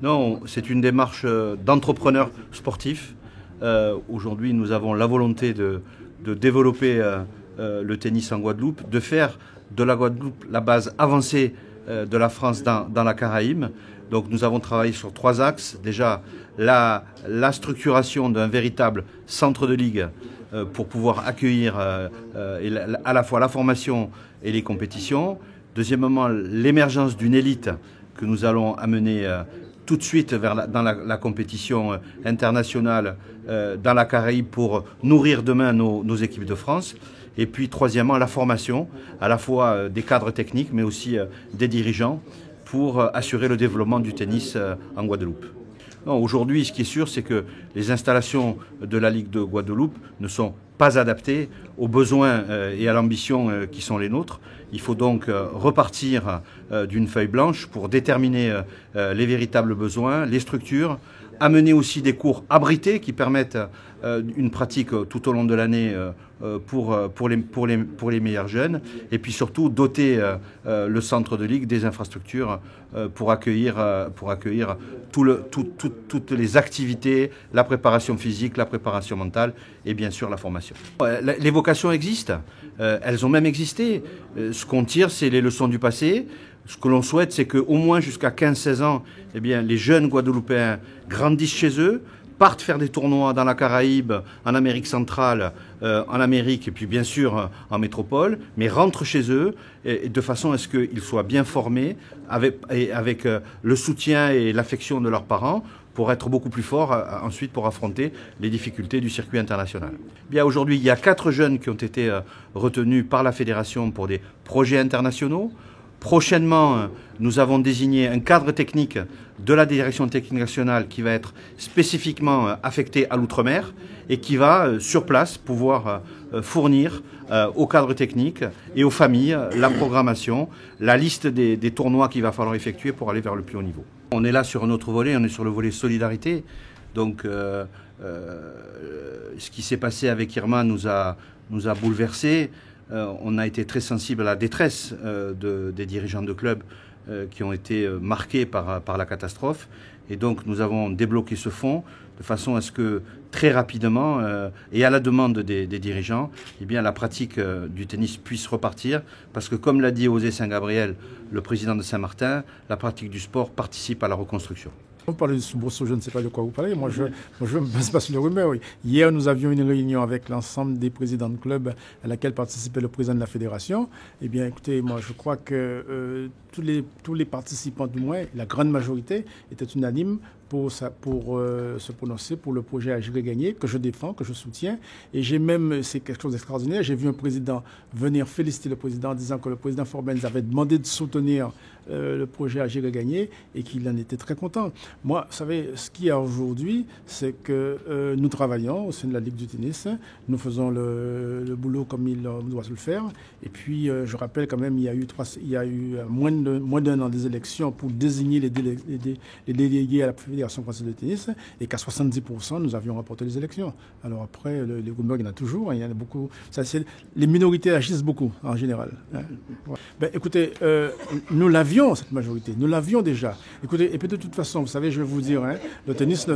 Non, c'est une démarche d'entrepreneur sportif. Aujourd'hui, nous avons la volonté de développer le tennis en Guadeloupe, de faire de la Guadeloupe la base avancée de la France dans la Caraïbe. Donc nous avons travaillé sur 3 axes. Déjà, la structuration d'un véritable centre de ligue pour pouvoir accueillir à la fois la formation et les compétitions. Deuxièmement, l'émergence d'une élite que nous allons amener tout de suite dans la compétition internationale dans la Caraïbe pour nourrir demain nos équipes de France. Et puis troisièmement, la formation, à la fois des cadres techniques mais aussi des dirigeants pour assurer le développement du tennis en Guadeloupe. Aujourd'hui, ce qui est sûr, c'est que les installations de la Ligue de Guadeloupe ne sont pas adaptées aux besoins et à l'ambition qui sont les nôtres. Il faut donc repartir d'une feuille blanche pour déterminer les véritables besoins, les structures, amener aussi des cours abrités qui permettent une pratique tout au long de l'année pour les meilleurs jeunes, et puis surtout doter le centre de ligue des infrastructures pour accueillir toutes les activités, la préparation physique, la préparation mentale et bien sûr la formation. Les vocations existent, elles ont même existé. Ce qu'on tire, c'est les leçons du passé. Ce que l'on souhaite, c'est qu'au moins jusqu'à 15-16 ans, eh bien, les jeunes Guadeloupéens grandissent chez eux, partent faire des tournois dans la Caraïbe, en Amérique centrale, en Amérique et puis bien sûr en métropole, mais rentrent chez eux de façon à ce qu'ils soient bien formés avec le soutien et l'affection de leurs parents pour être beaucoup plus forts ensuite pour affronter les difficultés du circuit international. Bien, aujourd'hui, il y a 4 jeunes qui ont été retenus par la fédération pour des projets internationaux. Prochainement, nous avons désigné un cadre technique de la direction technique nationale qui va être spécifiquement affecté à l'outre-mer et qui va, sur place, pouvoir fournir au cadre technique et aux familles la programmation, la liste des tournois qu'il va falloir effectuer pour aller vers le plus haut niveau. On est là sur un autre volet, on est sur le volet solidarité. Donc, ce qui s'est passé avec Irma nous a bouleversés. On a été très sensible à la détresse des dirigeants de clubs qui ont été marqués par la catastrophe. Et donc nous avons débloqué ce fonds de façon à ce que très rapidement et à la demande des dirigeants, eh bien, la pratique du tennis puisse repartir. Parce que comme l'a dit José Saint-Gabriel, le président de Saint-Martin, la pratique du sport participe à la reconstruction. Vous parlez de soubresaut, je ne sais pas de quoi vous parlez. Moi, je ne me base pas sur les rumeurs. Oui. Hier, nous avions une réunion avec l'ensemble des présidents de clubs à laquelle participait le président de la fédération. Eh bien, écoutez, moi, je crois que tous les participants, du moins, la grande majorité, étaient unanimes pour se prononcer pour le projet Agir et Gagner, que je défends, que je soutiens. Et j'ai même, c'est quelque chose d'extraordinaire, j'ai vu un président venir féliciter le président en disant que le président Forbens avait demandé de soutenir le projet Agir et Gagner et qu'il en était très content. Moi, vous savez, ce qu'il y a aujourd'hui, c'est que nous travaillons au sein de la Ligue du tennis, nous faisons le boulot comme il doit se le faire. Et puis, je rappelle quand même, il y a eu moins d'un an des élections pour désigner les délégués à la Fédération française de tennis et qu'à 70%, nous avions remporté les élections. Alors après, les rumeurs, il y en a toujours, il y en a beaucoup. Les minorités agissent beaucoup, en général. Hein. Ouais. Ben, écoutez, nous l'avions, cette majorité. Nous l'avions déjà. Écoutez, et puis de toute façon, vous savez, je vais vous dire, hein, le tennis,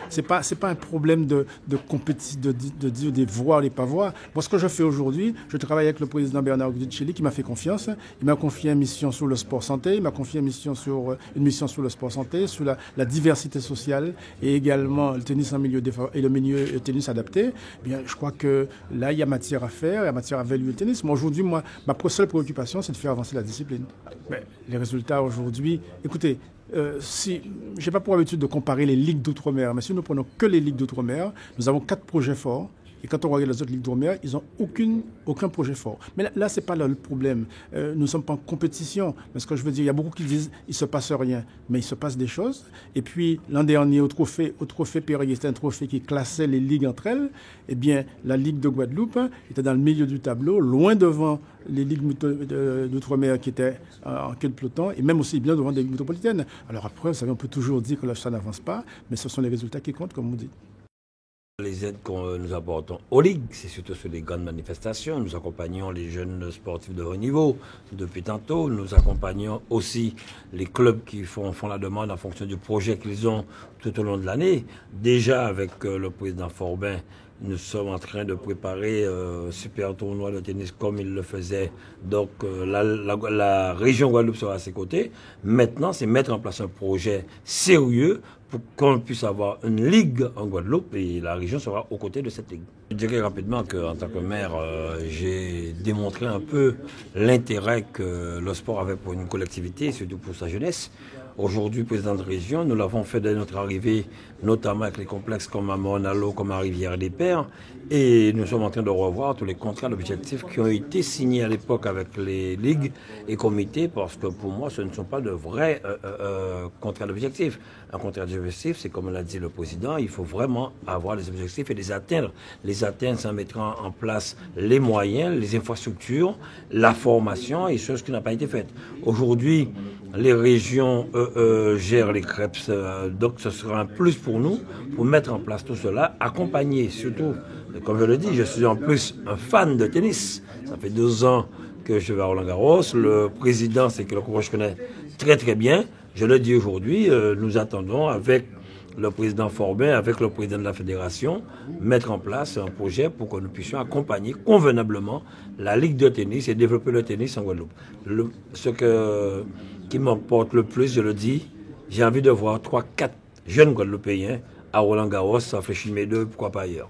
c'est pas un problème de compétition, de dire des voix ou des pas voix. Moi, ce que je fais aujourd'hui, je travaille avec le président Bernard Guidicelli qui m'a fait confiance. Il m'a confié une mission sur le sport santé, il m'a confié une mission sur le sport santé, sur la diversité sociale et également le tennis en milieu et le milieu tennis adapté. Eh bien, je crois que là, il y a matière à faire, il y a matière à évaluer le tennis. Moi, aujourd'hui, ma seule préoccupation, c'est de faire avancer la discipline. Mais les résultats aujourd'hui, écoutez, je n'ai pas pour habitude de comparer les ligues d'outre-mer, mais si nous prenons que les ligues d'outre-mer, nous avons 4 projets forts. Et quand on regarde les autres ligues d'outre-mer, ils n'ont aucun projet fort. Mais là ce n'est pas le problème. Nous ne sommes pas en compétition. Mais ce que je veux dire, il y a beaucoup qui disent qu'il ne se passe rien. Mais il se passe des choses. Et puis, l'an dernier, au trophée Perrier, c'était un trophée qui classait les ligues entre elles. Eh bien, la Ligue de Guadeloupe était dans le milieu du tableau, loin devant les ligues d'outre-mer qui étaient en queue de peloton, et même aussi bien devant des ligues métropolitaines. Alors après, vous savez, on peut toujours dire que ça n'avance pas, mais ce sont les résultats qui comptent, comme vous dites. Les aides que nous apportons aux ligues, c'est surtout sur les grandes manifestations. Nous accompagnons les jeunes sportifs de haut niveau depuis tantôt. Nous accompagnons aussi les clubs qui font la demande en fonction du projet qu'ils ont tout au long de l'année. Déjà avec le président Forbin, nous sommes en train de préparer un super tournoi de tennis comme il le faisait. Donc la région Guadeloupe sera à ses côtés. Maintenant, c'est mettre en place un projet sérieux pour qu'on puisse avoir une ligue en Guadeloupe et la région sera aux côtés de cette ligue. Je dirais rapidement qu'en tant que maire, j'ai démontré un peu l'intérêt que le sport avait pour une collectivité, surtout pour sa jeunesse. Aujourd'hui, président de région, nous l'avons fait dès notre arrivée, notamment avec les complexes comme à Mornalo, comme à Rivière-des-Pères. Et nous sommes en train de revoir tous les contrats d'objectifs qui ont été signés à l'époque avec les ligues et comités, parce que pour moi, ce ne sont pas de vrais contrats d'objectifs. Un contrat d'objectifs, c'est comme l'a dit le président, il faut vraiment avoir les objectifs et les atteindre. Les atteindre, ça mettra en place les moyens, les infrastructures, la formation et choses qui n'ont pas été faites. Aujourd'hui, les régions gèrent les CREPS, donc ce sera un plus pour nous, pour mettre en place tout cela, accompagner surtout, comme je le dis, je suis en plus un fan de tennis. Ça fait 2 ans que je vais à Roland-Garros. Le président, c'est quelqu'un que je connais très très bien. Je le dis aujourd'hui, nous attendons avec le président Forbin, avec le président de la fédération, mettre en place un projet pour que nous puissions accompagner convenablement la Ligue de tennis et développer le tennis en Guadeloupe. Qui m'emporte le plus, je le dis, j'ai envie de voir 3-4 jeunes Guadeloupéens à Roland-Garros, à Fléchimé 2, pourquoi pas ailleurs.